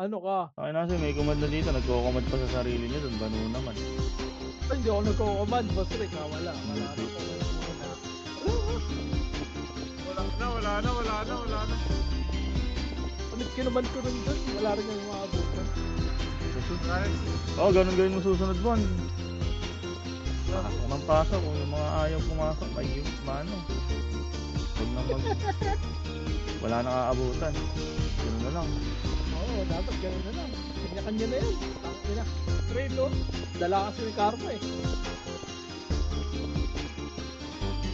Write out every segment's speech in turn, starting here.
ano ka. Akin na kasi may command na dito, nagko-command pa sa sarili niya, doon banu naman. Ay, hindi ako nagko-command, boss Rick, ha, wala na Buti. command muna. Wala na. Ulit kinuman ko rin dun, wala rin yung mga abutan. Oo, ganun gawin mo susunod buwan. Pasok ng pasok, kung yung mga ayaw pumasok, ay yung mano. Huwag na mag... Wala nang aabutan. Ganun na lang. Oo, dapat gano'n na lang. Kanya-kanya na yan. Tangina. Trade, no? Dala kasi ni Karma, eh.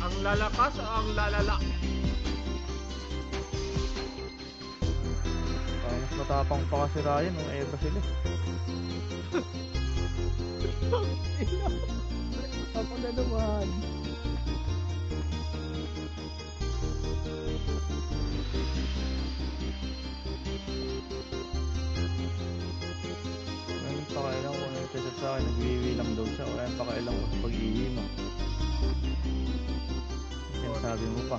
Ang lalakas o ang lalala? Parang mas matapang pa kasi Ryan, nung Eva sila. Ina. Ako na naman. Ngayon pakailan ko na yung sa akin, nagwiwi lang daw siya. Kaya pakailan ko sa pag-iima. Sinasabi mo pa.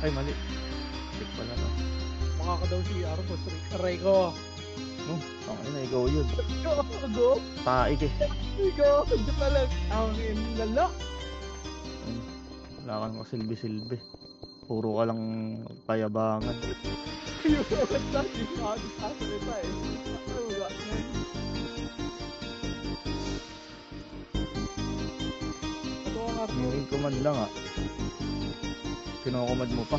Ay, mali. Balik pala to. Makaka daw si Arbos Rick. Aray ko. No, tangina, ikaw yun. Go. Taik eh. Go. Hindi pala. Ang inala. Wala kang kasilbi-silbi. Puro ka lang payabangan. Yung ulit na. Hindi ko nakasalita, eh. Ano ba? Ito ang Arbos. Yung command lang ah. Kinokomand mo pa.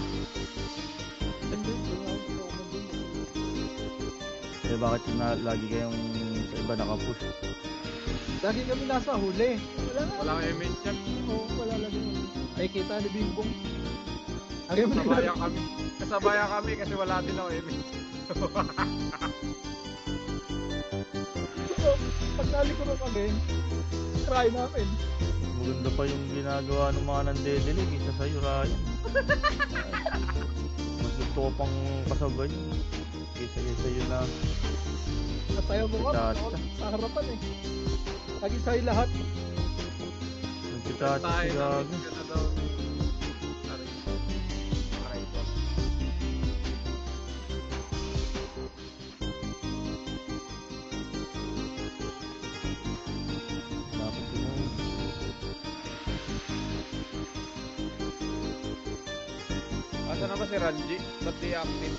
Hindi. Command din. Eh bakit yun na lagi kayong sa iba nakapush? Lagi kami nasa huli. Wala na. Walang image yan. Oo, wala lang yun. Ay, kita ni Bimbong. Ayaw mo Kasabayan kami. Kasabayan kami kasi wala din ako image. Pagkali ko na kami, try namin. Maganda pa yung ginagawa ng mga nandedilig isa sa'yo, Ryan. Mas gusto ko pang kasabay yun. Kaysa sa'yo na Natayo mo ka, Tata. ako sa harapan eh. Lagi sa'yo lahat. nagtitati Tayo si na Gago. image ka na daw. Aray ko. Dapat yun. Asa na ba si Ranji? Ba't di active?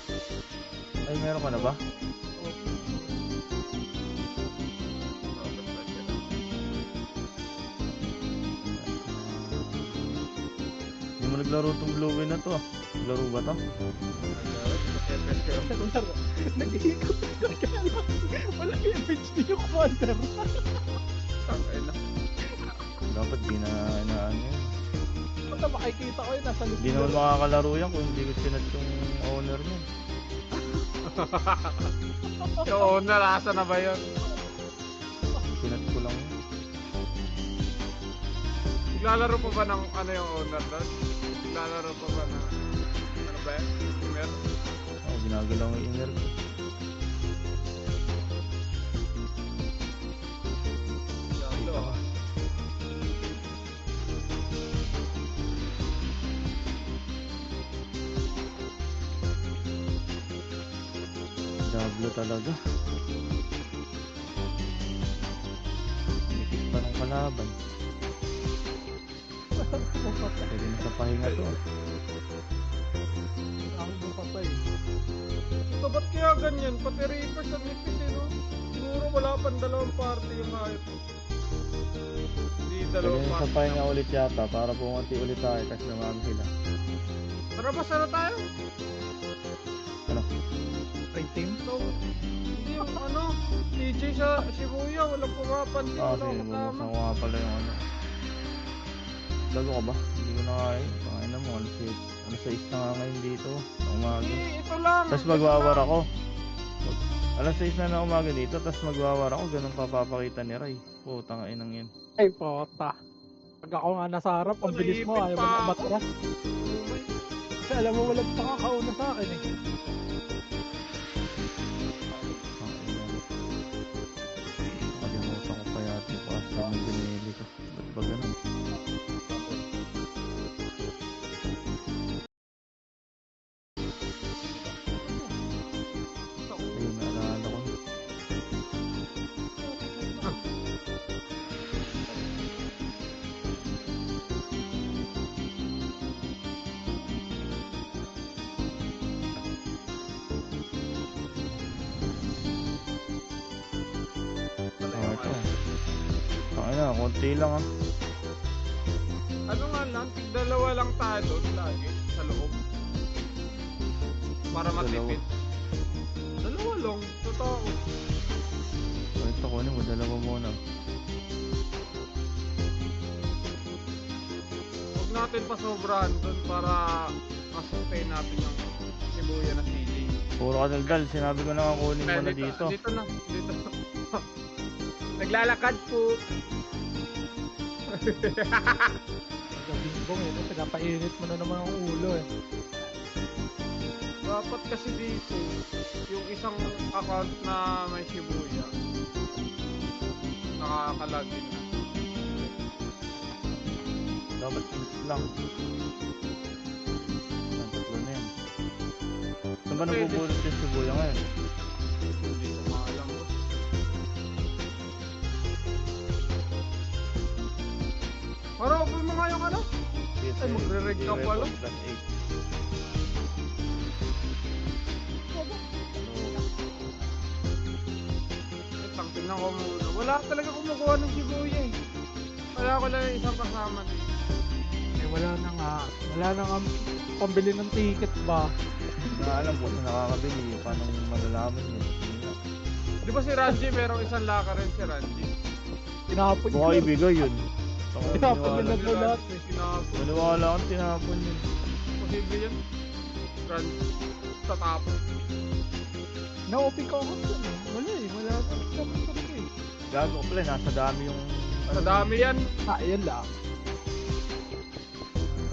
Ay, meron ka na ba? Oh, ba't ba siya na? Hindi mo naglaro tong Bluewin na to ah. Laro ba to? Nag-iikot. Wala yung image ni yung commander. Tangina. Dapat di na ano yun. Basta makikita ko yun, nasa loob. Hindi naman makakalaro yan kung hindi ko sinat yung owner niya. Yung owner, asa na ba yun? Sinat ko lang yun. Naglalaro pa ba ng ano yung owner doon? Naglalaro pa ba ng ano ba yun? Gamer? Oo, ginagalaw yung inner ko. Yolo ah. Diablo talaga. Nikit pa ng kalaban. Pwede na sa pahinga to ah. Ako mo patay. So ba't kaya ganyan? Pati Reapers ang nipis eh no? Siguro wala pang dalawang party yung ayot. Hindi Pwede dalawang na sa party. pahinga ulit yata para pumunti ulit tayo kasi naman sila. Tara ba sana tayo? Ano? Trade team? So, hindi yung ano, TJ sa Shibuya, walang pumapansin, Ah, walang sige, kasama. bubuksan ko nga pala yung ano. Gago ka ba? Hindi ko na kaya. Pangin na mo, alas 6 na nga ngayon dito. Sa umaga. Hindi, ito lang. Tapos magwawar ako. Alas 6 na ng umaga dito, tapos magwawar ako. Ganun papapakita ni Ray. Putang inang yun. Ay, pota. Pag ako nga nasa harap, ang bilis mo, ayaw mo na matras. Kasi alam mo, walang pakakauna sa akin eh. Ang ina. Nakalimutan ko pa yata yung password na binili ko. Ba't ba ganun? Ayun na. konti lang ah. Ano nga lang, dalawa lang tayo doon lagi sa loob. Para matipid. Dalawa lang, totoo. Ito kunin mo, dalawa muna. Huwag natin pasobrahan doon para ma-sustain natin yung Shibuya na CJ. Puro ka daldal, sinabi ko na nga kunin mo na dito. Dito na, dito na. Naglalakad po. Gabimbong eh, no? Pinapainit mo na naman ang ulo eh. Dapat kasi dito, yung isang account na may Shibuya, nakakalagin na. Dapat init lang. Ang tatlo na yan. Saan ba Pwede. nabubulot yung Shibuya ngayon? Hindi ko maalam ko. Para open mo nga yung ano? Ay, magre-reg ka pala. Plus 8. Tingnan ko muna. Wala talaga kumukuha ng Shibuya eh. Wala ko lang yung isang kasama dito. Eh wala na nga. Wala na nga pambili ng ticket ba? Hindi na alam kung saan nakakabili. Paano malalaman yun? Hindi na. Di ba si Ranji merong isang locker rin si Ranji? Tinapon Baka yun. ibigay yun. Tinapon Maniwala. nila daw lahat eh. Sinapon. Maniwala kang tinapon yun. Posible yun. Ranji. Tatapon. Na-open ka ako dun eh. Wala eh. Wala na. Dapat talaga eh. Gago pala, nasa dami yung... Sa dami yan. Ah, yan lang.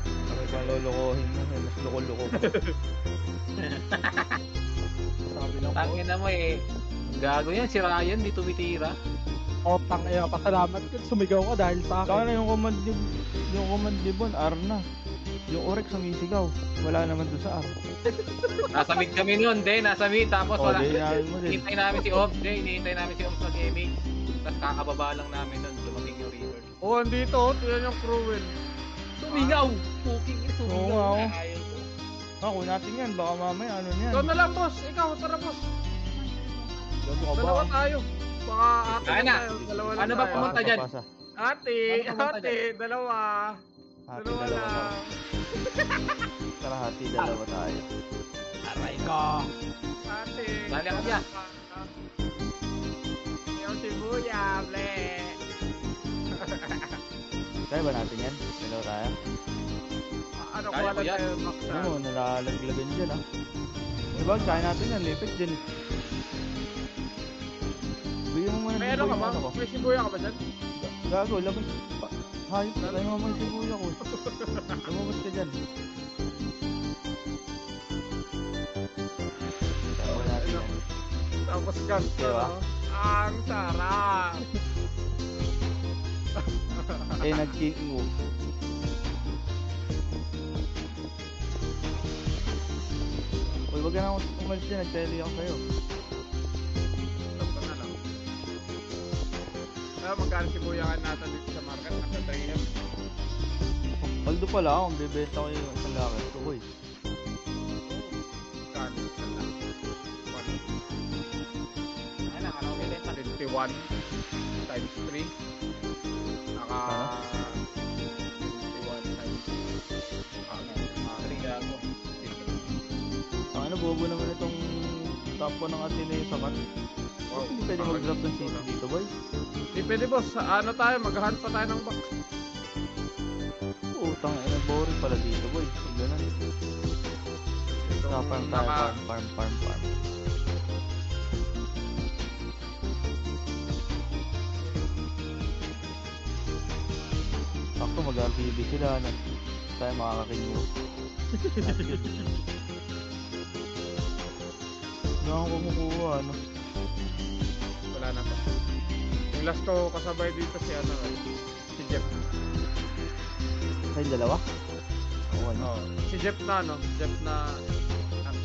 Kami pang lolokohin mo. Mas loko-loko pa. Sabi lang ko. Tangin na mo eh. Gago yan, si Ryan, di tumitira. Oh, tangina. Pasalamat ka. Sumigaw ka dahil sa Saka akin. na yung command libon, R na. Yung Orex sumisigaw. Wala naman doon sa R. Nasa mid kami noon, de. Nasa mid. Tapos O, wala. di inamin mo din. Hinihintay namin si Ob, de. Hinihintay namin si Ob sa gaming. Tapos kakababa lang namin nun. Dumating yung river. Oh, andito. Oh. Tignan yung cruel. Sumingaw! Puking Oo nga, sumingaw. oh. Ayaw ko. Kunin natin yan. Baka mamaya ano yan. Ikaw na lang, boss. Ikaw, tara, boss. Gago ka ba? Dalawa tayo. Baka ate Kaya lang na. tayo. Dalawa lang Ano ba tayo. pumunta dyan? Papasa. Ate, Ano pumunta ate, dalawa. Hati, Dalawa dalawa lang. lang. Tara, hati, dalawa tayo. Aray na. Ka. Ate. Dali ako dyan. Yung Shibuya, ble. Kaya ba natin yan? Dalawa tayo? Ano ko Kaya ko wala yan. tayo, Max? Ano mo, nalalaglagan dyan ah. Diba, kaya natin yan. Lipit dyan. Bigyan mo muna May ng ano ka ba? ano ko. May Shibuya ka ba dyan? Gago, labas. Hayop, tayo mo yung sibuya ko. Lumabas ka dyan. Tayo natin yan. Tapos ganito, Diba? no? Ang sarap. Eh, nag-king move. Uy, wag ka na umalis dyan. Nag-tele ako sa'yo. Stop ka na lang. Kaya magkano Shibuya ka natin dito sa market? Nasa 3M. Paldo pala ako. Bebenta ko yung isang lakad ko, boy. Magkano? Isa lang. Ano, ano, bibenta. 21 times 3. Naka... 21 times... Ano? Aray, gago. Ang ano, bobo naman itong top ko ng Ateneo sa mat. Wow. Hindi pwede mag-drop ng city dito, boy. Di pwede, boss. Ano tayo? Mag-hunt pa tayo ng box. Utang, boring pala dito, boy. Pag ganun. Farm tayo, farm. Sakto, mag-RBB sila, ano. Tayo makakakinyo. Hindi ako kumukuha, ano. Wala na pa. Yung last ko kasabay dito si ano, si Jeff. Ay, dalawa? Oo, ano. Oh, si Jeff na ano, Jeff na ano,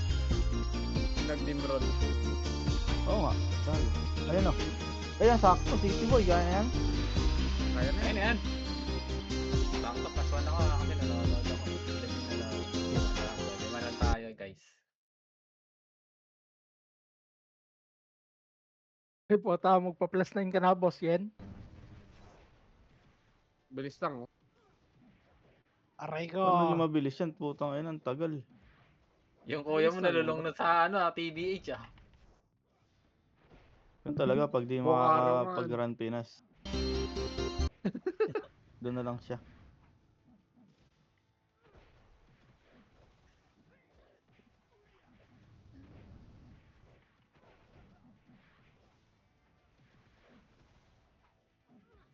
nag-Nimrod. Oo nga, sabi. Ayun, o. Ayun, sakto, City Boy, gaya yan. Kaya na Ayun yan. na yan. Sakto, plus 1 ako. Kasi nanonood ako. Lima na tayo, guys. Eh po, magpa-plus 9 ka na, boss, yan. Bilis lang, oh. Aray ko. Paano nyo mabilis yan? Putang ina, ang tagal. Yung kuya mo Bilis lang, nalulong na sa ano, PBH ah. Yun talaga, pag di Buong araw nga. makakapag-run Pinas. Doon na lang siya.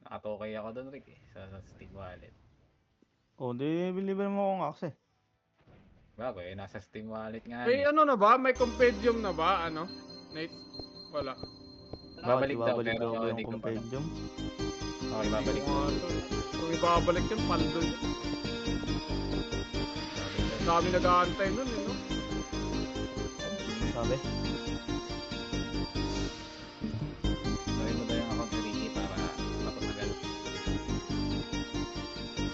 Nakatokay ako doon, Rick eh, sa Steam Wallet. O, di bili-bili mo akong axe eh. Bago eh, nasa Steam Wallet nga May eh. ano na ba? May compendium na ba? Ano? Nate? Wala. Babalik daw, Ibabalik pero daw ba yung hindi ko pa. compendium? Okay, babalik daw. Kung ibabalik yun, paldo yun. Dami nag-aantay nun, eh, no? Sabi? Gawin mo daw yung account ni Ricky para mapatagal.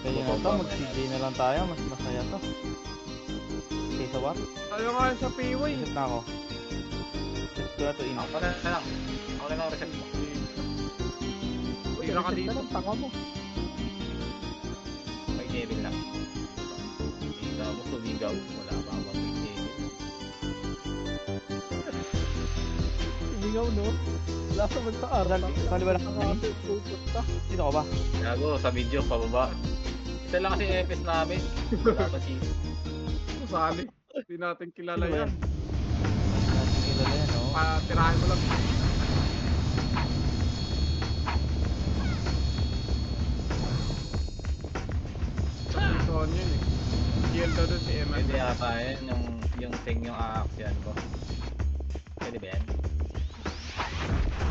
Kaya na to, mag-CJ na lang tayo. Mas masaya to. Kaysa what? Tayo nga yun sa P-Way. Reset na ako. Set ko na to in. Ako na lang. Ako na lang reset mo. Tira ka dito. Tanga mo. May level lang. Sumigaw mo, sumigaw. Wala pa ako may level. Iligaw, no? Wala sa man sa aral. Kaliwa lang. Pupunta. Dito ka ba? Gago, sa video, pababa. Isa lang kasi FS namin. Wala pa si... Sali. Hindi natin kilala Sino ba yan. Natin kilala yan, no? Tirahin mo lang. Sa Pison yun, eh. GL daw dun si Eman. Pwede yata yun, yung thing yung aaksyan ko. Pwede ba yan?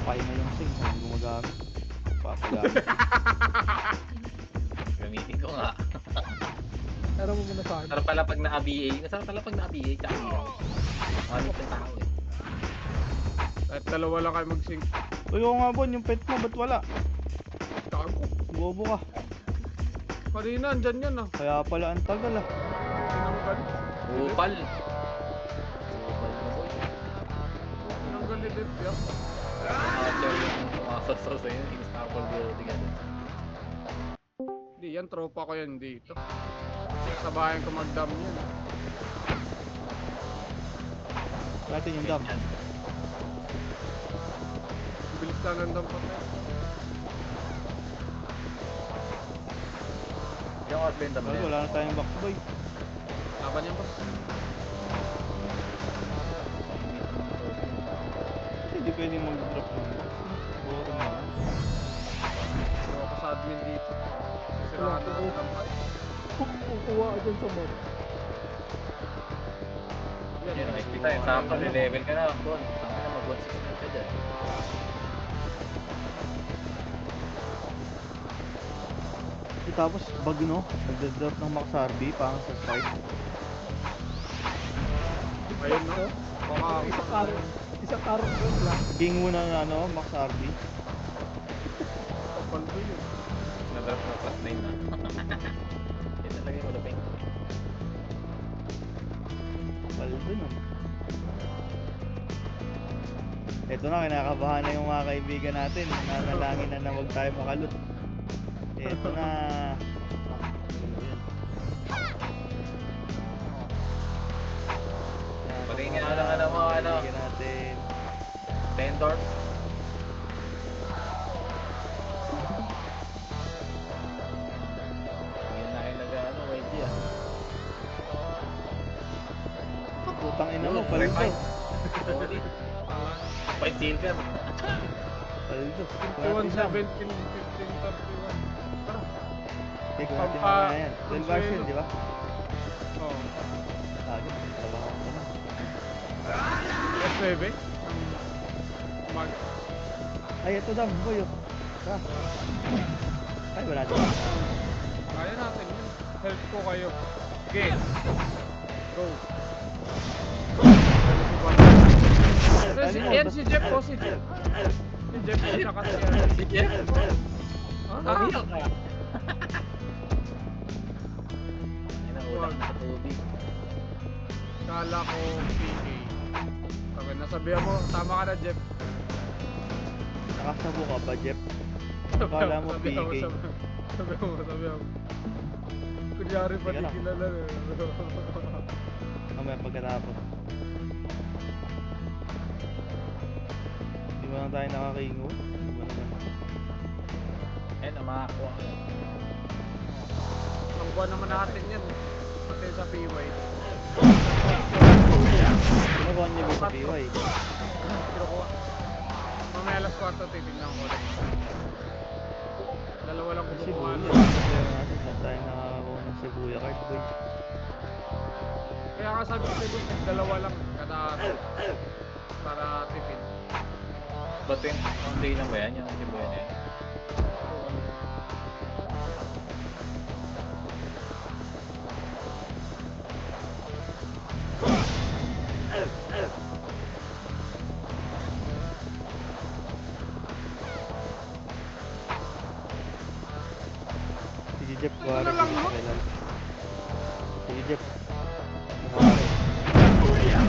Kaya na yung sing. Kung gumagamit. Papagamit. Gamitin ko nga. Pero mo muna sa akin. Sarap pala pag na-ABA. Masarap pala pag na-ABA. Tsaka ilaw. Manit ng tao eh. At dalawa lang kayo mag-sync. Uy, oo nga Bon, yung pet mo, ba't wala? Tago. Bobo ka. Kanina, andyan yan, ah. Kaya pala ang tagal ah. Tinanggal. Upal. Upal na boy. Tinanggal ni Dev, yeah. Archer yung sumasasaw sa'yo. In-staple beauty ka. Hindi, yan, tropa ko yan dito. Sabayan ko mag-dam yan. Natin yung dam. Yan. Bilis lang ng dam pa tayo. Yung outbend na Well, wala na tayong backboy. Laban yan, boss. Kasi hindi pwedeng mag-drop ng box. Boring na. Pero ako sa admin dito. Sirado ng dam pa. Kukuha ka dyan sa mod. Yan, nakikita yun. Sakto, level ka na. Bon, saan ka na mag-160 ka dyan? Tapos, bag no? Nagda-drop ng Max RB parang sa start. Ayun, no? Baka Isang araw ko lang. King muna na ano, Max RB. kapal ko yun. Na-drop na plus 9 na. Yan talaga yung malapin. Paldo nun. Ito na, kinakabahan na yung mga kaibigan natin. Nanalangin na huwag tayo makalut. Ito na. Patingin nga lang ano mga ano. Kaibigan natin. Tendor. Yun na kayo nag-ano, YG ah. Putang ina mo, Yun, paldo. refight. Solid. Fight silver. Paldo. 51, 17, 15, 31. Tara. Take natin Pampa- na yan. Del Barcel, di ba? Oo. Agad, trabaho ko na. S9? Mag... Ay, ito dam, boy. Oh. Tara. Ay, wala dito. Kaya natin yun. Help ko kayo. Sige. Go. Yan si Jeff po, si Jeff. Si Jeff po, tsaka si ano. Si Jeff. Ah, Nariyak ka. Yan ang ulang sa tubig. Kala ko PK. Okay, nasabihan mo, tama ka na, Jeff. Nakasabo ka ba, Jeff? Akala mo Sabihan PK. Sabi mo. Kunyari pa Teka di lang. kilala na. Mamaya pagkatapos. Di ba na tayo nakakingo? Di ba naman? Ayun, makakuha ko. Ang buwan naman natin yan. Pati sa PY. Kinukuha niyo ba sa PY? Kinukuha. Mamaya alas 4 titignan ko ulit. Dalawa lang Ang kumukuha. Shibuya. Problema natin saan tayo nakakakuha ng Shibuya card boy. Kaya nga sabi ko sa'yo, dalawa lang kada araw. Para tipid. Ba't yung only lang ba yan? Yung Shibuya na yan? Sige Jeff, kuha Ano rin. lang, no? Sige Jeff. Kuha rin.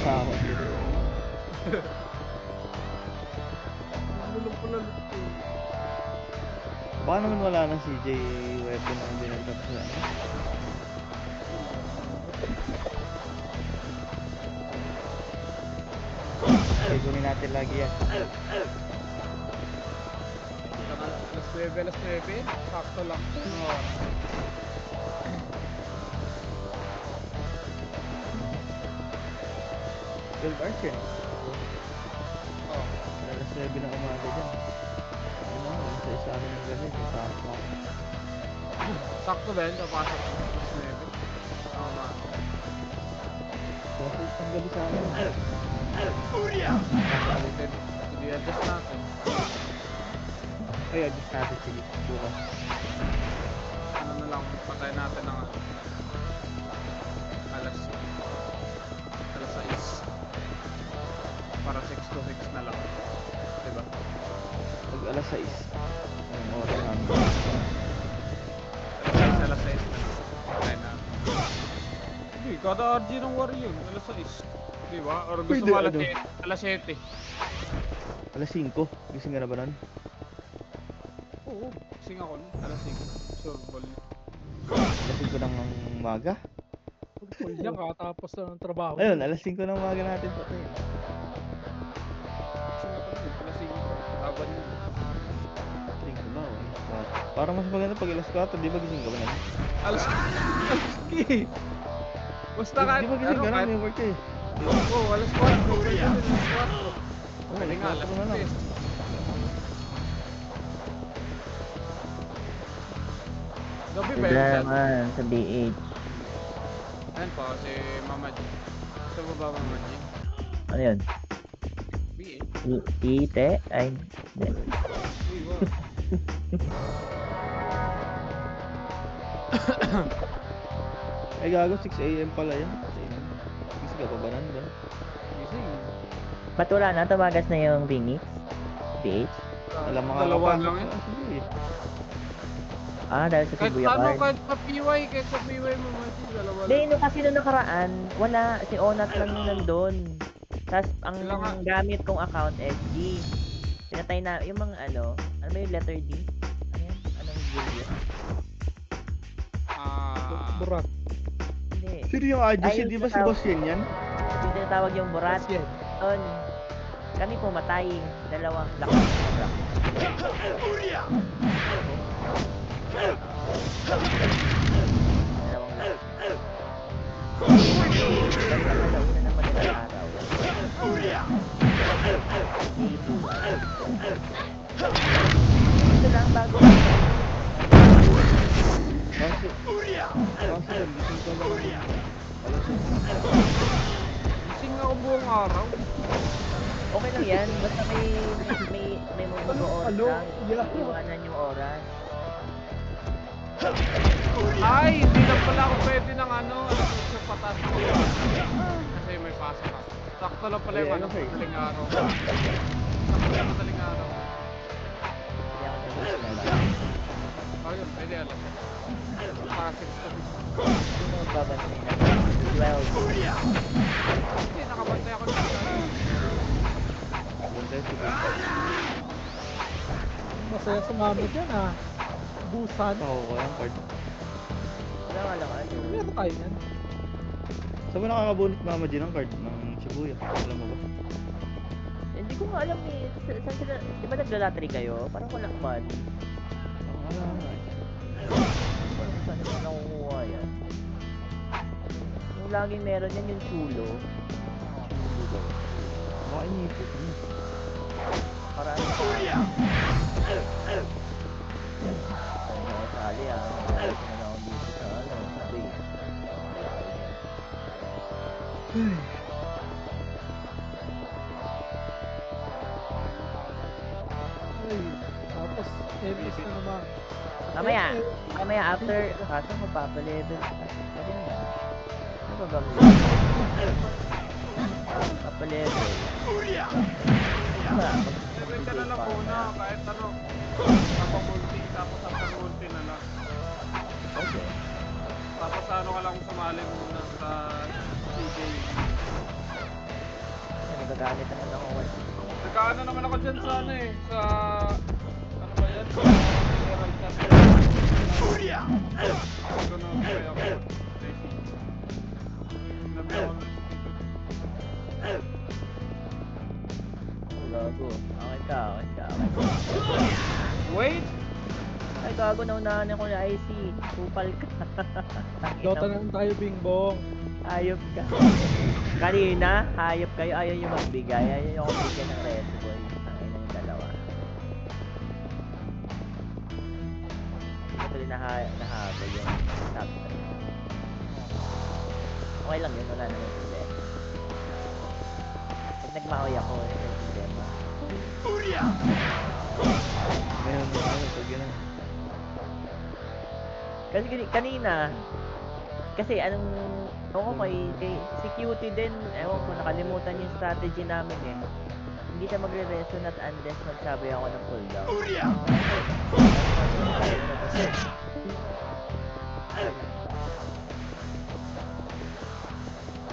Takot dito. Bulong pala luto. Baka naman wala ng CJ weapon ang binagtap sa ano. Okay, kunin natin lagi yan. Alas 9. Sakto lang. Oo. 12 hours yan. Oo. Alas 9 ng umaga dyan. Ano na, sa isa amin ng gabi. Pasok na ako. Sakto ba yun? Kapasok ko. Alas 9. Tama. Kasi ang gabi sa amin. Hindi adjust natin. Ay, adjust natin. Sige, bukas. Ano na lang, patay natin ng alas 6 para 6 to 6 na lang, diba? Pag alas 6. Anong oras namin? Alas 6 na lang, patay na. Hindi, kada RG ng war yun, alas 6, diba? Or gusto Pwede, mo alas ano? 7, alas 7. Alas 5. Gising ka na ba nun? Oo, sing ako nun, alas 5, sure ball. Alas 5 ng umaga? Full niya katapos na ng trabaho. Ayun, alas 5 ng umaga natin patay. Sing ako nun, alas 5, laban mo. 5 ba? O alas 4. Para mas maganda pag alas 4, di ba gising ka ba na? Alas 4. Basta kahit, Di ba gising ka na? May work eh. Oo, alas 4, pwede din, alas 4. Oo, Pwede nga, alas 4 na lang. 3. Gabi ba yun Wala dyan? naman sa BH. Ayan po, si Mama G. Sa baba Mama G. Ano yun? BA. Ite? Ay, hindi. Uy, wow. Ay gago, 6 AM pala yan. Gising ka pa ba nan? Gising. Ba't wala na? Tumagas na yung Phoenix? BH? Alam Dalawa makakapasok lang yun. na. Sige. Ah, dahil sa Kahit Shibuya ano, Card. kahit sa PY, kahit sa PY Mama G, dalawa Hindi, lang. no, kasi nung nakaraan, wala. Si Onat lang yung nandun. Tapos, ang Sila nga. gamit kong account, SG. Pinatay na, yung mga ano ba yung letter D? Ano yan? Anong Julius? Burat. Hindi. Sino yung RGC? Ay, Di ba si tawag- Boss Yen yan? Yung tinatawag yung Borat. Yes, yan. Doon. Kami pumatay. Dalawang lakas. Dalawang lakas. Alauna ng madalang araw. Ito lang bago. Kasi, gising ka ba nan? Alas 6. Gising ako buong araw. Okay lang yan. Basta may mga oras Ano? lang. Yeah. Iwanan yung oras. Ay, hindi lang pala ako pwede ng ano, sa patas ko. Kasi may pasok ako. Sakto lang pala yung Ay, ano, ano, sir? madaling araw. Sakto lang madaling araw. Hindi ako nag-gusto. Ayun, pwede alam. Para 6 to 6. Hindi mo magbabantay na. Hindi, nakabantay ako dito. Doon tayo siguro. Masaya sumama dyan ah. Busan. Pakuha ko yung card. Wala nga lang ano. Meron tayo yan. Saan ba nakakabunot mama din ng card ng Shibuya? Alam mo ba? Hindi ko nga alam eh. Saan sila, di ba naglalatry kayo? Parang walang money. Wala nga eh. Parang saan nila nakukuha yan? Yung laging meron yan yung chulo. Chulo daw. Baka inipit. Parang Ay, nakasali ah. Nakasali na ako dito sa ano. Sabi. Ay, tapos, MS na naman. Mamaya after, kaso magpapalevel. Pwede na yan. Ano ba gawin? Papalevel. Level ka na lang muna, kahit ano. Kapag-multi, tapos after-multi na lang. Okay. Tapos ano ka lang sumali muna sa CJ. Kasi nagagamit naman ako. Nagkaano naman ako dyan sa ano eh, sa... Ano ba yan? Sa General Chat. Ganun kaya ako. Sinabi ako na Gago. Akin ka. wait! Ay, gago, naunahan ako na IC. Kupal ka. Dota na lang tayo, Bingbong. Hayop ka. Kanina, hayop kayo. Ayaw yung magbigay. Ayaw yung magbigay ng Red Bull. Tangin na yung dalawa. Ito rin nahabol yung top 3. Okay lang yun. Wala naman problema. Pag nagmaoy ako, may problema. Ngayon mo ano, pag yun. Kasi kanina, kasi anong, ako kay si Cutie din, ewan ko, nakalimutan yung strategy namin eh. Hindi siya magre-resonate unless magsabi ako ng cooldown.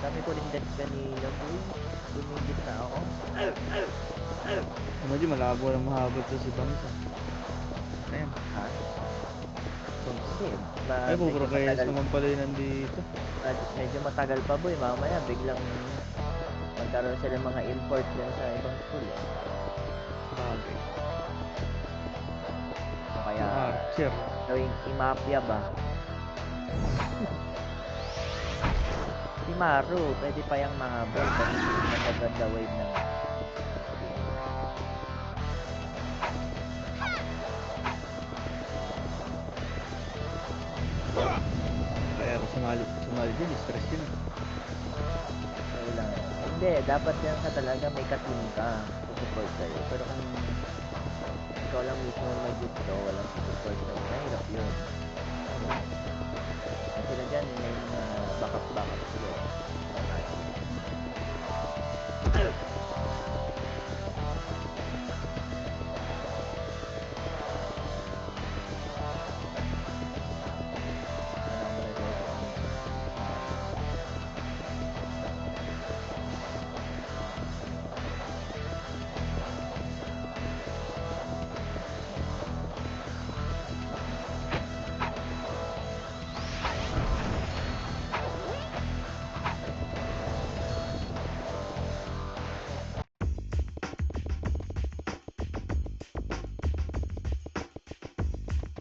Dami ko rin death kanina, boy. Dumigit na ako. Medyo malabo lang mahabot to si Bangs. Ayan. Ha? Kasi, Ay, pupuro kayo naman pala yun nandito. medyo matagal pa boy, mamaya biglang magkaroon sila mga import yan sa ibang school eh. Bagay. O kaya Archer. gawing imapya ba? Si Maru, pwede pa yung mahabol kasi magaganda wave ng Kaya ako sumali din, stress yun. kailangan. Hindi, dapat yan ka talaga may ka-team ka support sa'yo. Pero kung ikaw lang mismo may gusto, walang support sa'yo, mahirap yun. Kasi sila dyan, may mga backup sila.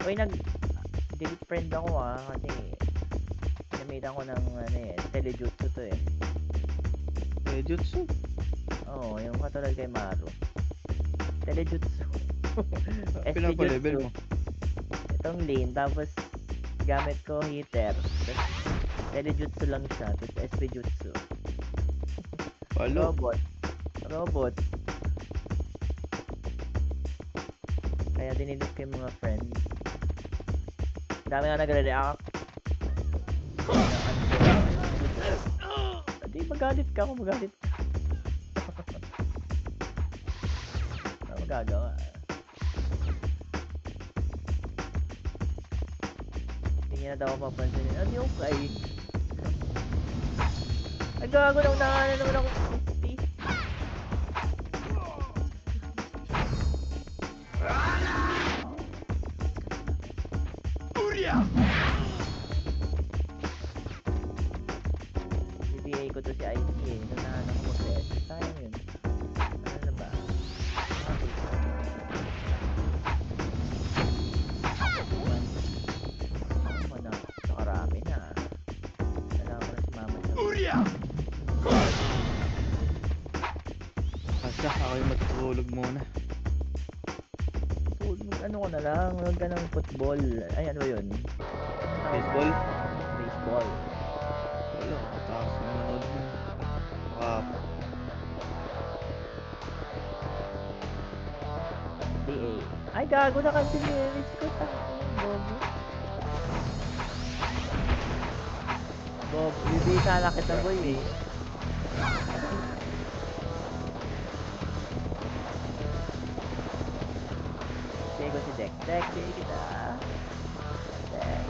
Uy, delete friend ako kasi namade ako ng telejutsu to eh. Jutsu. Oo, yung katulad kay Maru. Telejutsu. Pinapa-level mo. Itong lane, tapos gamit ko heater. Tapos telejutsu lang siya, tapos SP jutsu. Walo. Robot. Kaya dinilit ko yung mga friends. Dami nga nagre-react. Hindi, magalit ka. Ano magagawa? Hindi niya na daw mapapansin. Ano yung kay? Ay, gago na unahan na naman ako. 50. BBA ko to si IT eh. Nunahan ako mag-rest. Sayang yun. Ano na ba? Nakarami na. Kailangan ko na si mama siya. Asya, ako yung matutulog muna. Ano ko na lang, huwag ka ng football. Ay, ano ba yun? Baseball? Baseball. Wala, mataas na manood mo. DA. Ay, gago na kasi lyrics ko. Bobo. Bob, bibita na kita boy eh. Sige ko si Dex. Dex, sige kita. Dex.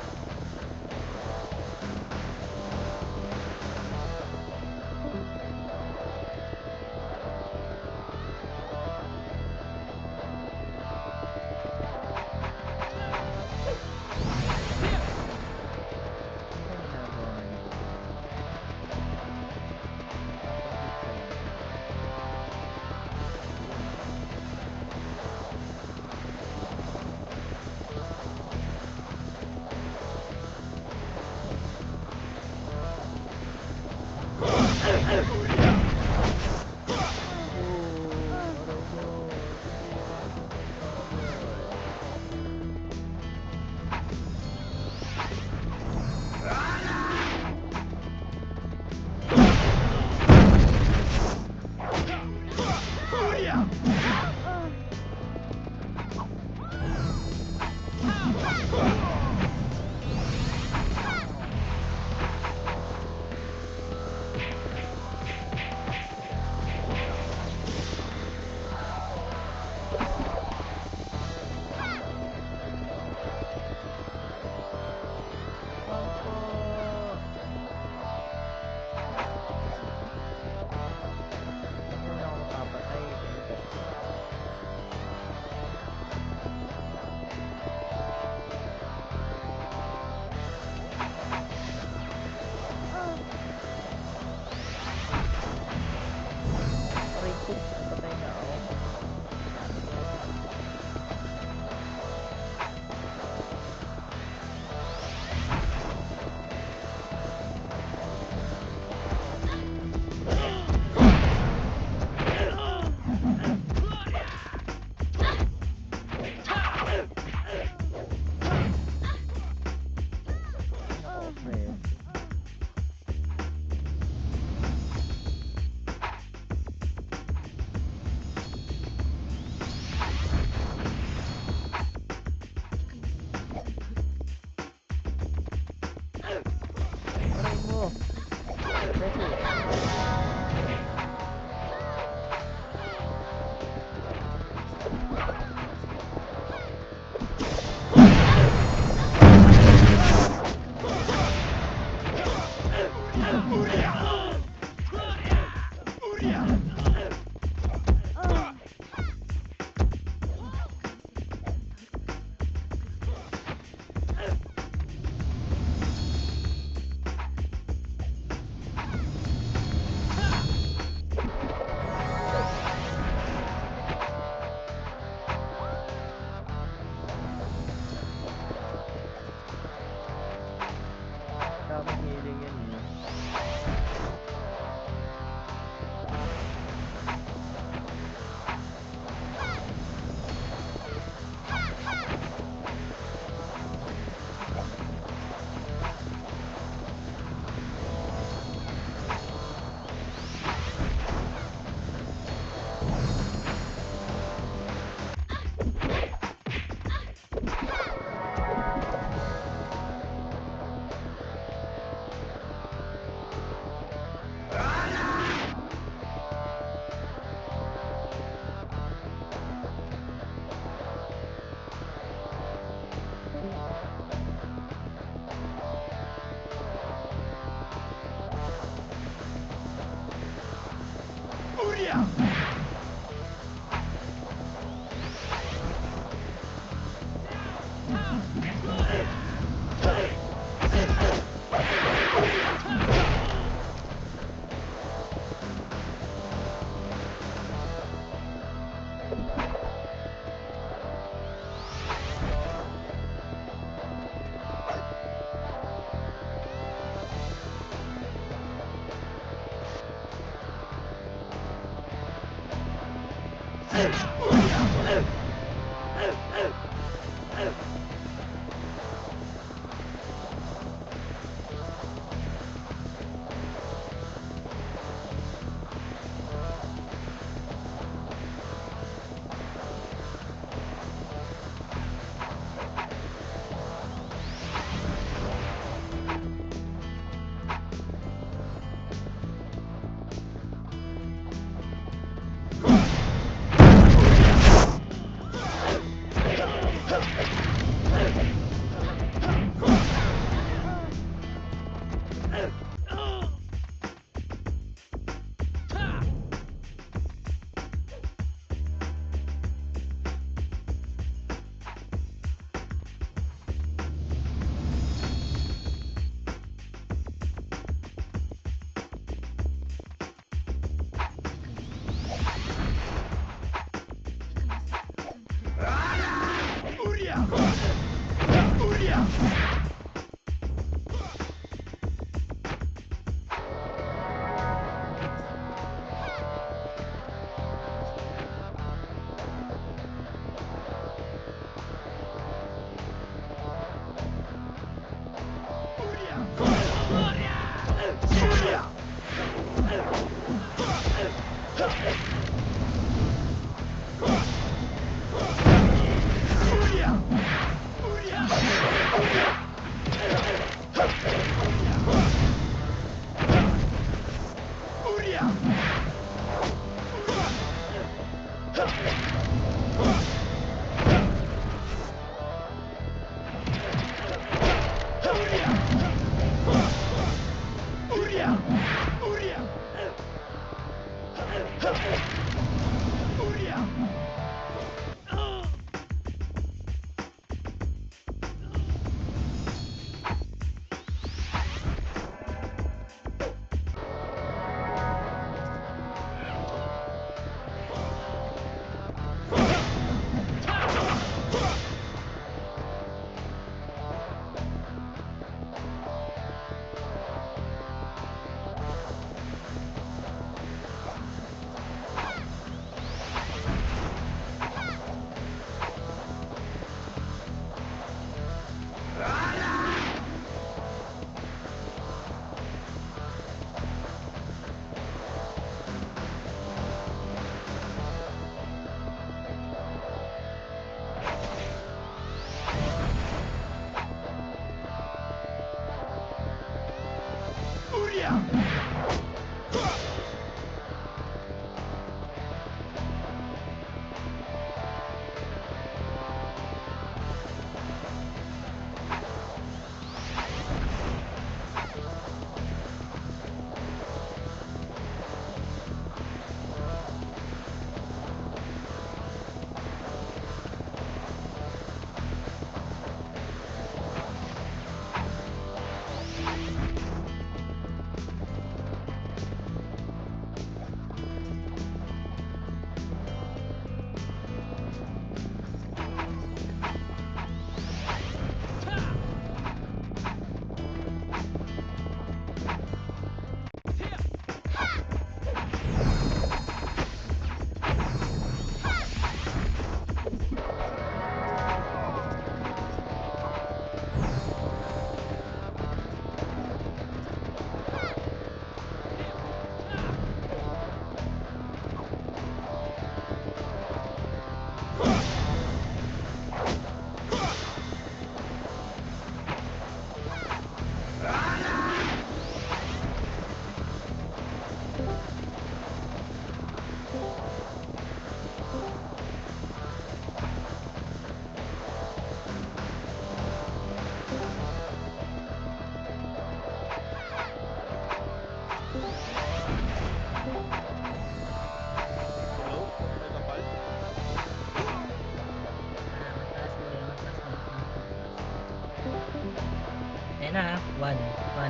One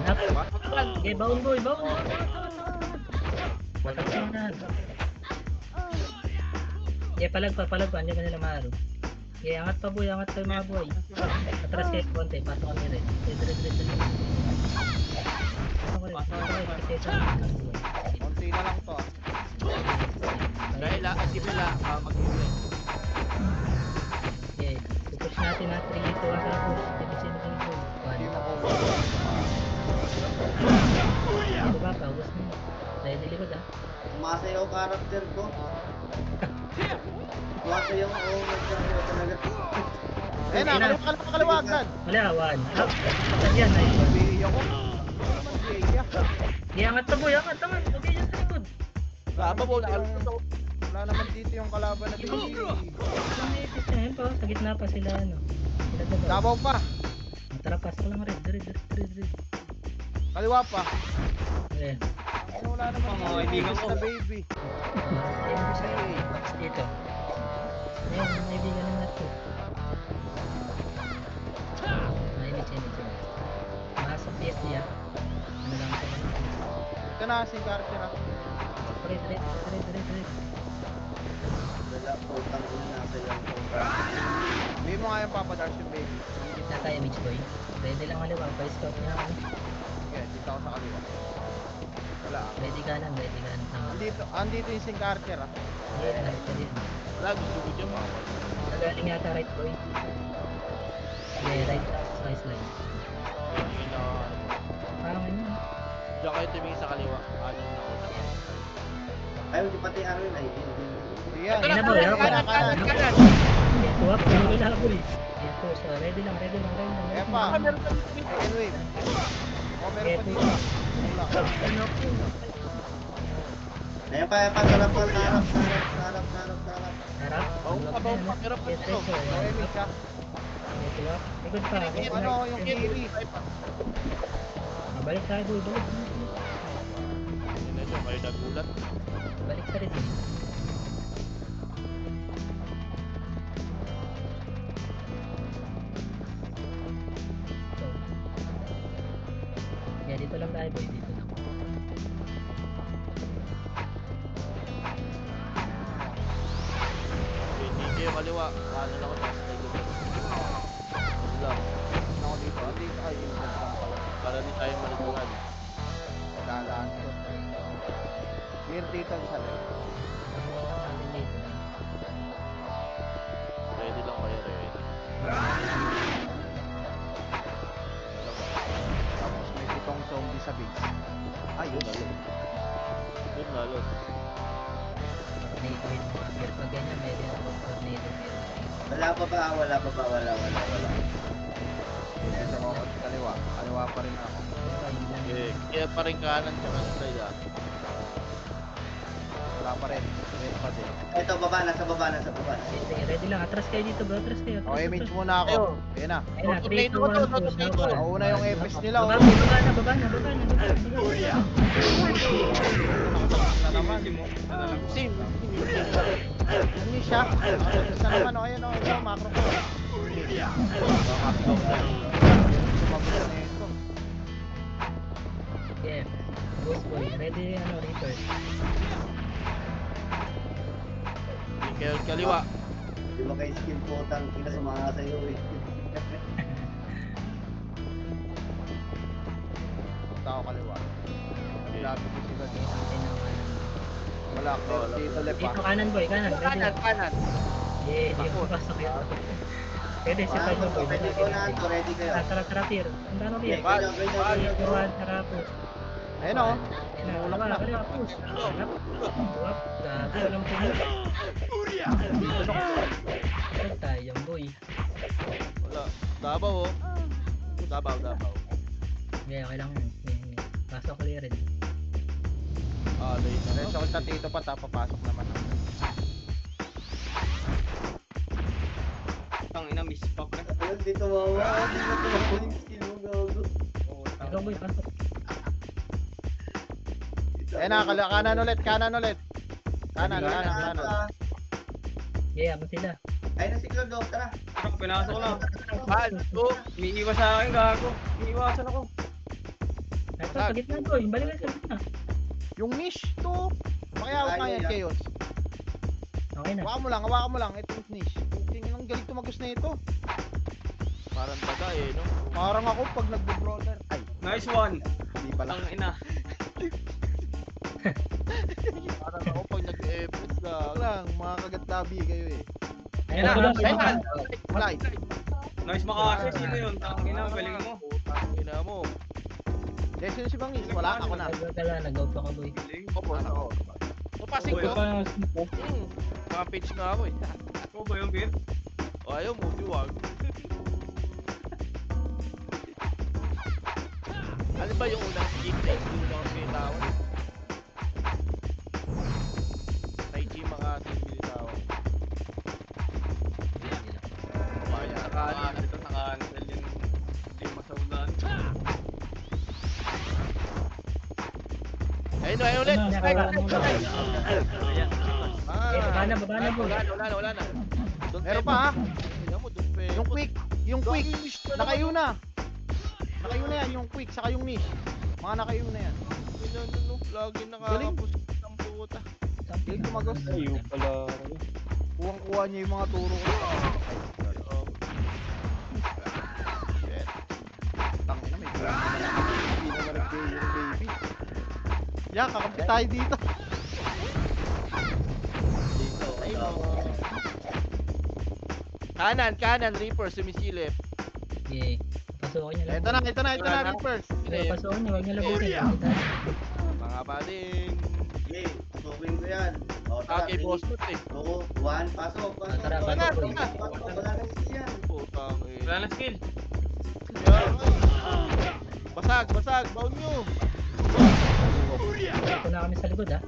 up. Okay, baon boy, baon. Matak siya na. Okay, palagpa, hindi ka nila maro. Okay, angat pa boy, angat kayo mga boy. Atras kayo konti, pasok kami rin. Dire. Konti na lang to. Dahil sila mag-iwi. Okay, pupush natin na 3, 2, 1, tara push. Sino ka na boy? Hindi 1. makuha. Ito ba, pawas mo. Dahil nilikod ah. Sumasayaw character ko. Sumasayaw ako. Talaga. Eh na, kaliwagan. Wala, 1. Up. Ayan, nice one. Biya ko. Biya. Okay, angat pa boy, angat. Okay, dyan sa likod. Wala naman dito yung kalaban na biya. Ang naipis na yun pa, sa gitna pa sila ano. Sila dalawa. Dabaw pa. Tara, pasok lang rin. Dire. Kaliwa pa. Okay. Wala naman kaibigan ko. na baby. Ayun ko sa'yo eh. Dito. Ayun, ang kaibigan ng nato. Init. Masa PSD ah. Ano lang ito. Ito na, si Carter. Dire. Wala po. Tangin na sayaw ko. Hindi mo nga yung papadars yung baby. Init na tayo, Mitch Boy. Ready lang kaliwa. Pa-scout niya ako. Sige, dito ako sa kaliwa. Wala. Ready ka lang. Andito yung si Carter ah. Ayan, ito din. Wala, gusto ko dyan mga. Nagaling yata right boy. Okay, right slice line. Parang ano. Diyan kayo tumingin sa kaliwa. Ano na ako. Ayaw, di pati Arwin ay. Yan. Ayun na boy. Kanan. Okay, tuwap. Ano na boy. Ayan po. So, ready lang. Eh pa. Second wave. Oh, meron pa dito. Wala. Ayan pa, sarap. Harap. Bawa pa, pero pa ito. Noemi siya. Okay, tuwap. Ikot pa. Yung ano, yung Kiwi. Balik tayo boy. Balik. Hindi na kayo nagulat. Balik sa rin. Yeah, dito lang tayo boy. Dito lang. Hindi kayo kaliwa. Ano lang ako nasa tayo. Lang. Ako dito. Ay, yung Para di tayo malituhan. dalaan ko. Clear dito sa left. Namin dito. Ready lang kayo, ready. Tapos may pitong zombie sa base. Ayos. Good lalo. Wait. Pag ganyan, meron ako tornado. Wala pa ba? Wala. Ito ako sa kaliwa. Kaliwa pa rin ako. Okay. Kaya pa rin kanan tsaka slide ah. Wala pa rin. Red pa din. Ito, nasa baba. Sige, ready lang. Atras kayo dito bro. Atras kayo. Okay, image muna ako. Ayan na. Ayun na, 3, 2, 1, push na ba? Mauna yung EPS nila. Baba na. Na naman. Sim. Ano siya? Sa naman o. Ayan o. Ito, macro ko. Sumabot na ito. Okay. Ghost boy. Ready, Reaper. Hindi kayo kaliwa. Di ba kay skill po, tangin na sumasayaw eh. Punta ako kaliwa. Lapit ko sila dito. Ayun naman. Wala ko. Dito left Dito pa. kanan boy. Kanan. Ready. Kanan. Yeah, di ako pasok yun. Pwede si Pablo boy. Pwede ko na ito, ready kayo. Tara, Pier. Ang dano Pier. Ganyan. 3, 2, 1, tara push. Ayun o. Ayun na, kaliwa, push. Tuwap. Gabi, walang puno. Saan tayo yung boy? Wala. Dabaw oh. Dabaw. Okay, okay lang yun. Okay. Pasok clear rin. Ah, late. Diretso ko sa tito pa. Papasok naman. Tangina, miss pa pre. Ayun, di tumawa. Di na tumawa yung skill mo, gago. Ikaw boy, pasok. Ayun na. Kanan ulit. Kanan. Kanan. Yeah, mo sila. Ayun na si Claude, tara. Pinasok ko na. Ban. Oh. Umiiwas sa akin, gago. Umiiwasan ako. Sa gitna boy, balik ka sa gitna. Yung niche to. Pakiyawak nga yan, Chaos. Okay na. Hawakan mo lang. Ito yung niche. King, ang galing tumagos na ito. Parang taga eh, no? Parang ako pag nagbo-brawler. Ay, Nice one. hindi pala. Ang ina. Parang ako pag nag-e-press na. Wag lang, mga kagatlabi kayo eh. Ayun na, na, ayun na. Fly. Nice makasi. Sino yun? Tangin na, galing mo. Putang ina mo. Lesson si Bangis. Wala, ako na. Nag-out pa ka boy. Galing. Opo, ako. Napasing Opo, ko. Mga page nga ako eh. Ikaw ba yung beer? O ayaw mo, diwag. Ano ba yung unang skip na yung unang pinitawan? Taiji Makati yung pinitawan. Maya. Ito naka-cancel yung team masaulan. Ayun, ayun ulit. Baba na boy. Wala na. Don't Meron pay pa ha. mo. Tingnan mo, don't pay. Yung quick. Nakayo na. Nakayo na yan, yung quick, saka yung niche. Mga nakayo na yan. No. Lagi nakakapus ng puta. Galing tumagos. Ayaw pala. Kuwang-kuha niya yung mga turo ko. Oh. Shit. Tangina, may grab na lang. Hindi naman nag-play yung baby. Yeah, kakampi tayo dito. Ay mo. Kanan, Reaper, sumisilip. Yeah. Pasukin niya lang. Ito na, Reapers. Pasukin niya, wag niya labutin. Mga bading. Okay, tutukin ko yan. O, tara, Kay boss mo eh. Oo, one, pasok. Tara, Pasok, pasok. pasok. Wala na skill yan. Putang eh. Wala na skill. Yan, ay. Basag, baon nyo. Ito na kami sa likod ha.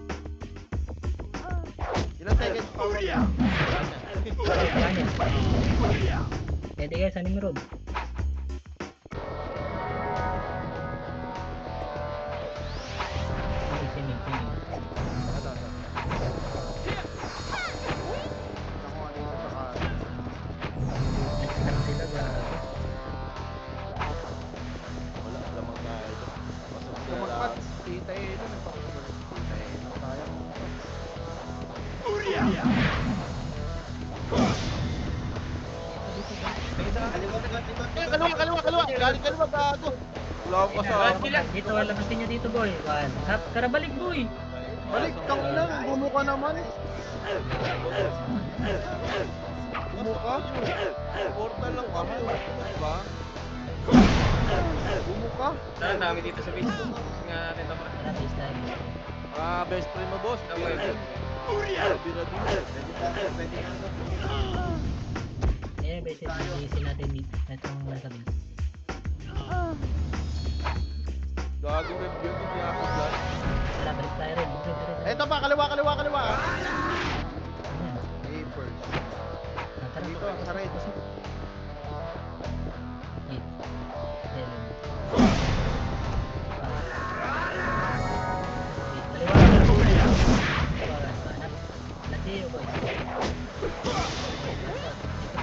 Ilang seconds pa ulit. Pwede guys, sa Nimrod. Singing. Next lang sila gago. Wala, lamang na ito. Pasok na Lumakpat. lang. Tita eh, ito. Tita eh, tayo. Kaliwa. Galing kaliwa, gago. Wala akong kasama. Dito, labasin niyo dito boy. One. Tara balik boy. Balik, tangina, bumo ka naman. Bumo ka? Portal lang kami. Diba? Bumo ka? Tara, dami dito sa base. Gusto nga natin ito. Tara, base tayo. Best friend mo, boss. Okay. Bira. Pwede na. Eh, base natin itong nasa base. Gagong review din niya ako dyan. Tara, balik tayo rin. Eto pa, kaliwa. Ayan. Reapers. Tara, Dito, sa red. 8, 7.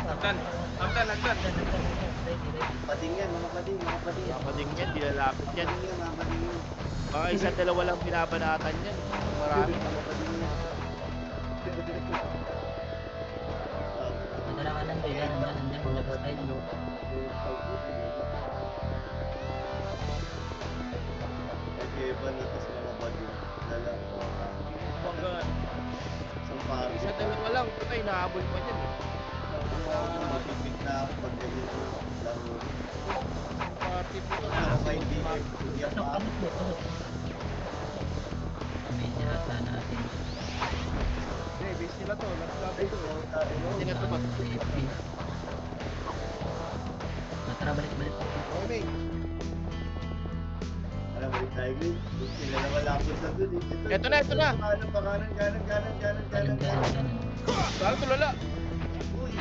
Agdan. Pading yan, mga pading. Mapading yan, di lalapit yan. Pading yan, mga pading yan. Baka isa't dalawa lang binabanatan yan. Marami. Mga pading yan. Madala ka lang, Bea. Nandiyan. Labas tayo. Nag-iba nito sa mga pading. Lalang. Banggaan. Isang pari. Isa't dalawa lang, putay, nahabol pa yan eh. Matipid na ako pag ganyan yung laro. Party po ito. Ako kay DM. Hindi Pasok, pa. pasok, Bea. Pasok. Medyo ata natin. Okay, base nila to. Last Ito, tayo. Hindi na ito ba? Tara, balik. Okay, mate. Alam, balik tayo, Green. Sila na malapot na dun. Eto na. Kanan. Saan ito lala? Uy!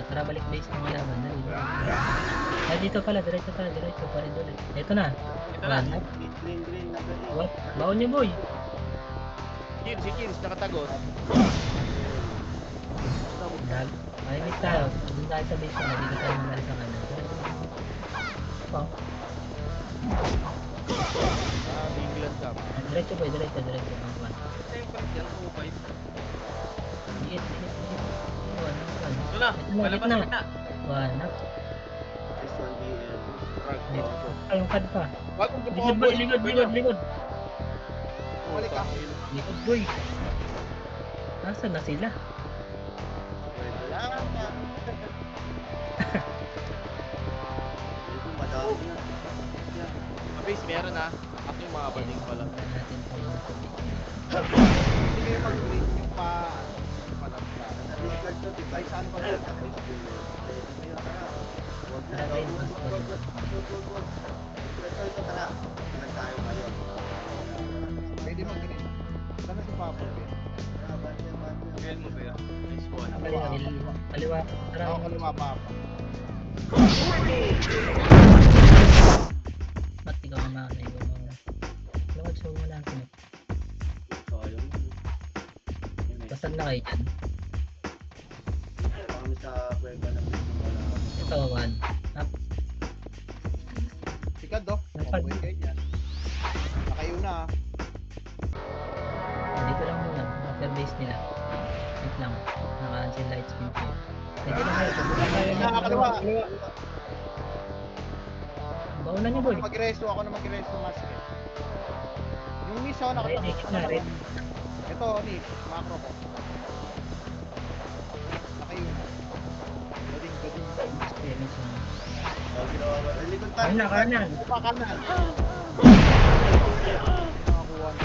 Tara, balik base ng laban. Dito pala, diretso pa rin ulit. Ito na. Ito na. One. Green na galing. What? Baon niyo, boy. Si Kills, nakatagos. Malimit tayo. Doon tayo sa base na. Dito tayo naman sa kanan. Oh, England ka. diretso boy, diretso. Ang one. Siyempre, yan, 2-5. Dikit. One. Ito na, palabas na. na. One up. This one here. Ay, yung pad pa. Wag mong Likod boy, likod. Balik ka. Likod boy. Nasaan na sila? Wala ka. Ito madami yan. Mabase, meron ha. Ako yung mga baling pala. Wala natin po yung Hindi kayo mag-green yung palapla. Nag-record to, di ba? Ay, saan ba yun? Ready kayo, tara. Huwag na, wag. Ito, tara. Talag tayo ngayon. Pwede mag-green. Sana si Papa, Ben. Tara, banda. Feel mo ba yan? Nice one. Kaliwa. Tara. Ako kalima, Papa. Ba't ikaw ang makanay ko? Lakad show mo natin. Sayang. Basag na kayo dyan. Kami sa kweba ng wala. Ito, one. Up. Sikad, do. Napad. Pwede kayo yan. Nakayo na ha. Dito lang muna. After base nila. Wait lang. Naka-cancel light spin ko. Pwede na kayo. Nakakaliwa. Baunan niyo boy. Mag-resto ako na mag-resto mask. Yung miss ako Ready, nakatapos na red. Ito, ni macro ko. Nakayo na. Gading. Experience na. Oh, ginawa ba? Ay, likod tayo. Kanan. Upa ka na. Nakakuha na.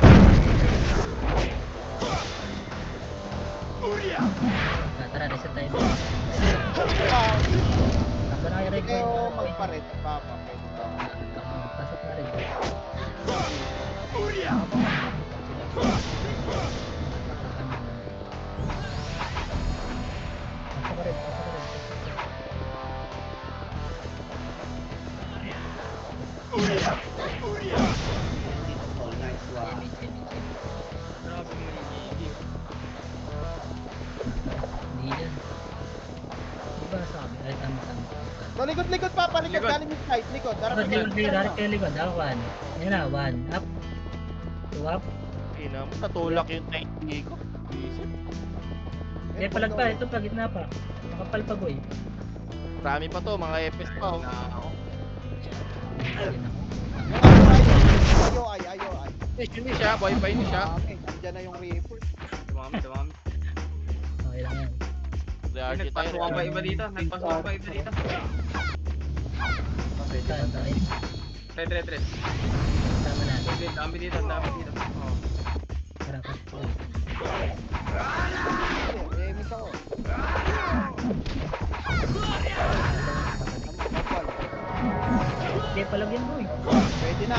Tara, reset tayo. Ah, Takbo na kayo red. Hindi kayo magparet. Papa, pwede ba? Pasok na red. Pasok ka red. Oh, nice one. Grabe mo yung Hindi yan. Diba sabi? Ay, tama. So, likod, Papa. Likod. Likod. Galing yung side. Likod. Darapin Direct kayo likod. One. Yan na, one. Up. Two up. Ina mo, natulak yung technique ko. Eh, palag pa. Ito pa, gitna pa. Makapal pa, boy. Marami pa to, mga FS pa oh. na ako. Ayun ako. Ayo ay. Hindi siya, wifi niya siya. Andiyan na yung Reaper. Dumami. Okay lang yan. Nagpasukan pa iba dito. Tayo. Red. Tama natin. Wait, dami dito. Oh. Tara pa. Miss ako. Hindi, palag yan, boy. Pwede na.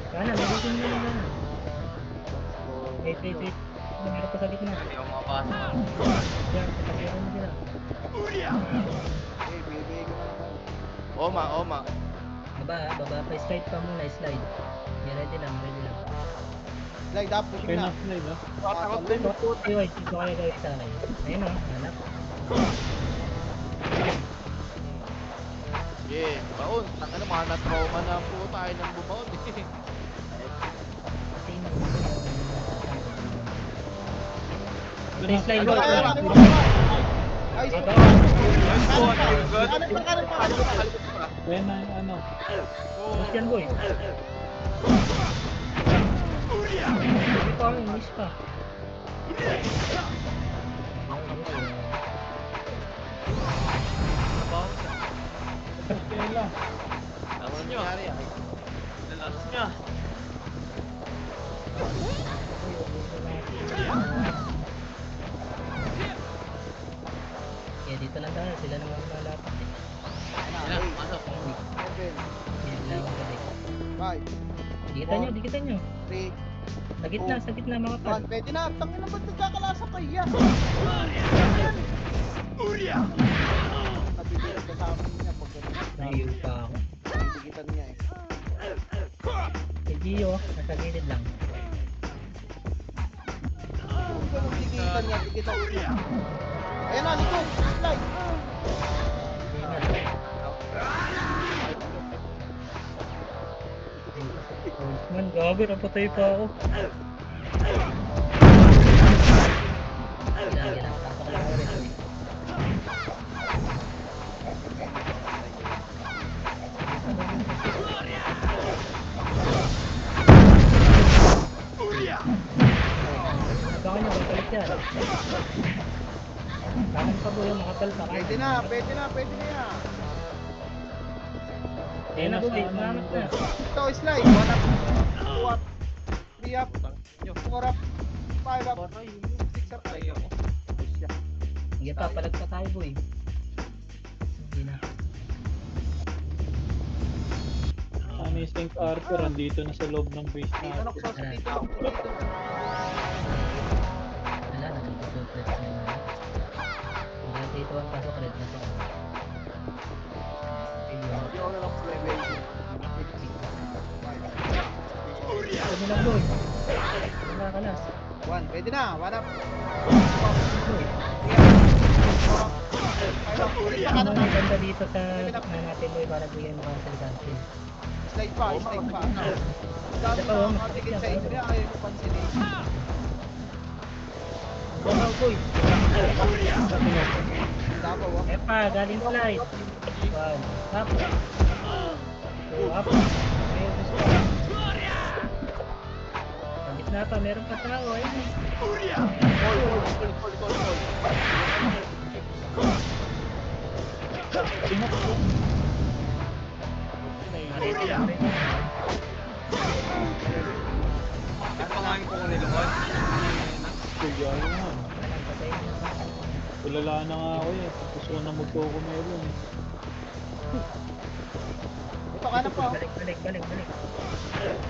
Kanan, nagusin mo lang kanan. Wait. Meron pa sa gitna. Hindi ako makapasok. Diyan, kapag-meron mo sila. Bibigay ko na naman. Oma. Baba pa. Slide pa muna, slide. Yeah, ready lang. Slide up, pushing na. Slide ah. Tatakot din. Okay, dito kayo gawin sa akin. Ayun o, hanap. Yeah, baon. Tanga na, mga na-trauma na po tayo ng bumaon eh. Slide Ano go. kaya? Ay, Ito. kanan pa. Kaya na yung ano. Push yan, boy. Hindi pa, miss pa. Kaya lang. Ano nangyari ah? Lalas niya. Kaya dito lang tayo, sila naman malapit eh. Sila, pasok. 7, Yan lang ang gabi. 5, Dikitan nyo. 3, Sa gitna mga pad. 1. Pwede na. Tangin na ba't nagkakalasa kayo? Nabibilang ka sa amin niya pag ganun. Naiiw pa ako. Digitan niya eh. Si Gio, nasa gilid lang. Kung ganun tikitan niya, tikitan niya. Ayan na, likod! Slide! Hindi na. Man, gabi, napatay pa ako. Lagi lang, pasok lang ulit. Abangan nyo, babalik yan. Kanan pa po yung makapal pa. Pwede na, pwede na, pwede na yan. Ayan na po, umangat na. Ito, slide. 1 up, 2 up, 3 up, 4 up, 5 up, 6 up. Ay, ako. Sige pa, palag pa tayo boy. Hindi na. Ano yung St. Arthur, andito na sa loob ng base Dito na natin. ko sa dito. Dito. Wala, nagpapasuplet na yun. Wala dito ang pasok red na to. Hindi ako na lang play. Pwede na boy. Wala ka na. 1, pwede na. 1 up. Boy. 4 up. 5 up. Ulit pa Ano kanan. ang ganda dito sa na natin boy para bigyan mo ka sa Santil. Slide pa, slide pa. Dami Ito, na nakatigil sa inyo niya, ayaw mo pansinin. Wala boy. Dabaw ah. Eh pa, galing slide. 1 up. 2 up. Ayun, gusto ko. Sa gitna pa, meron pa tao. Ayun. Ready lang, ready. Ano pa nga yung kung nilungan? Kuya, yan. Walang patay na. Tulala na nga ako eh. Gusto ko na magkukumelo eh. Ito ka na pa. Balik. Baliktad, baliktad.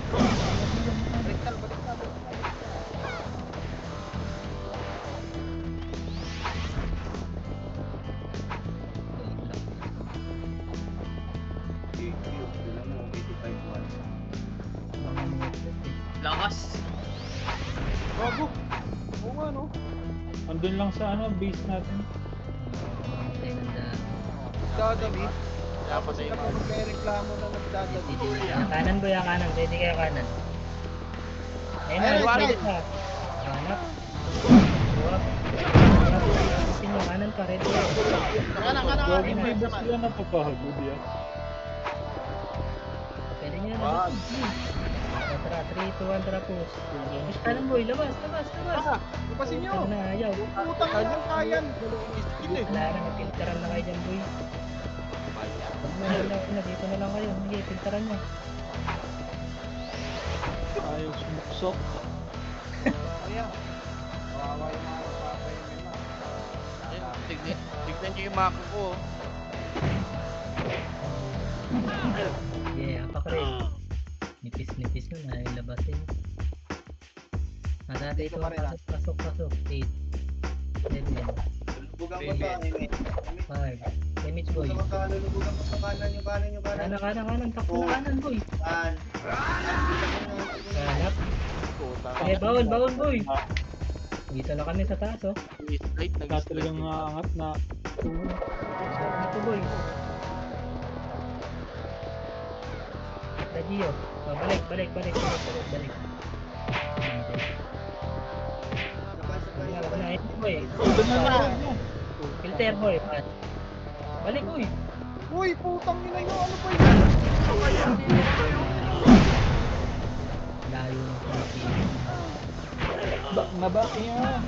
Lakas! Bago. Oo nga no. Andun lang sa base natin. Dadabi. Tapos sila pa magre-reklamo na nagdadabi. Yung kanan boy, yung kanan. Ready kayo kanan. Ayun Ayun, na, slide. slide na. Hanap. Buwag. Hanapin yung kanan pa, ready kayo. Kanan. Gawin may base sila napapahagod yan. Pwede nyo na. Tara, 3, 2, 1, tara push. Push kanan boy, labas. Ipasin nyo. Tara na, ayaw. Putang na lang kayan. Wala na, nagpilteran na kayo dyan boy. Wala, dito na lang kayo. Sige, filteran nyo. Ayaw sumuksok. Ayan. Kawawa yung mga kapatay nila. Tignan niyo yung mako ko. Yeah, apak rin. Nipis yun, ayaw labasin. Dati ito, Dito pa rin, ah. pasok. 8. 7. Lubugan ko sa anime. 5. Damage boy. Lubugan ko sa kanan yung kanan. Kanan, takbo na kanan boy. Kanan. Kanap. Eh, bawal boy. Dito na kami sa taas oh. Slide, Kaya talagang aangat na. Ito boy. Gio. Oh, balik. Wala na ito boy. Ito na lang. Filter boy, pat. Balik uy. Uy, putang ina nyo. Ano ba yan? Layo ng Philippines. Nabaki yan.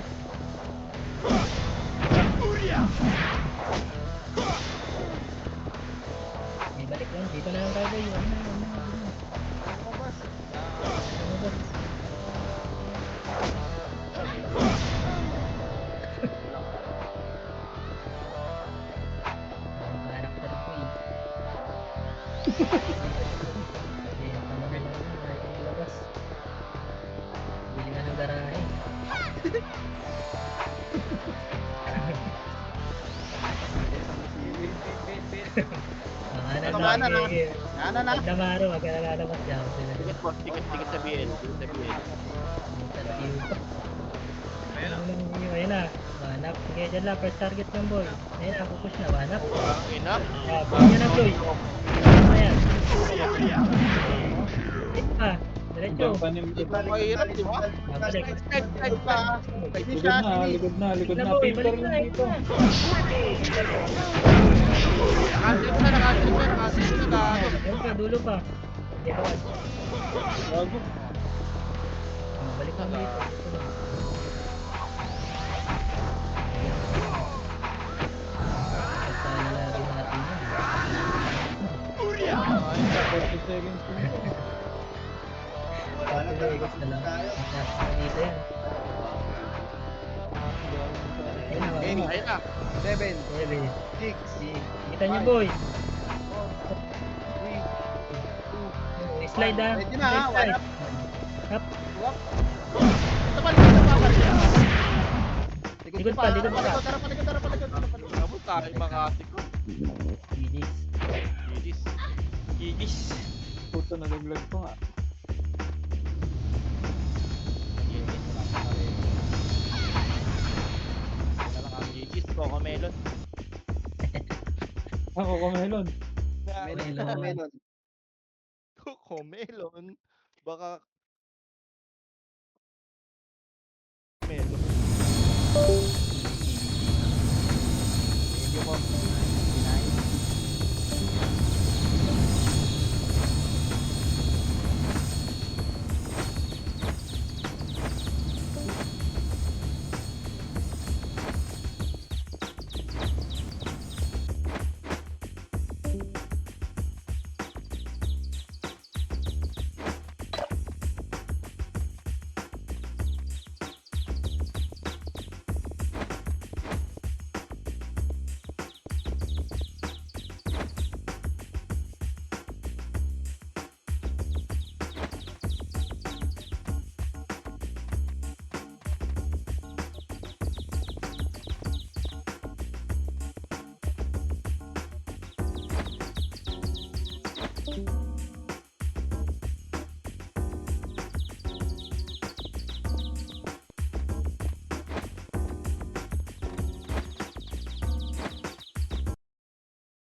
May balik lang. Dito na lang tayo boy. Ano na. Mabas. Lumabas. Karakter ko eh. Ano na lang yung labas. Bili na ng garahe. Ano kanan, ah? Ano na? Pag namaro, wag ka na lalabas dyan. Ticket po, ticket sa BL. Ticket sa BL. Ayun na. One up. Sige, dyan lang. First target ng boy. Ayun na, pupush na. One up. Ang ina. Bigyan na, boy. Ano yan? Pa. Diretso. Hindi pa mahirap, di ba? Balik. Side pa. Likod na. Balik na, Paper boy. Balik na. lang dito. Nakasin ko na. Ayun pa, dulo pa. Hindi pa. Gago. Balik na dito. Basta lalagyan natin yan. 40 seconds na. Vegas na lang. Nasa dito yan. Ayun na, Ayun ayun na. na. 7, 7. 6, Kita niyo, boy. 3, Slide ah. Ready na, ha? Slide. Up. Walk. Likod pa, likod pa. Palikod. Kamu tayo mga ate ko. Gigis. Gigis. Gigis. Puto nalaglag pa nga. Gigis, Coco Melon. Ako kumelon. Melon. Coco Melon. Baka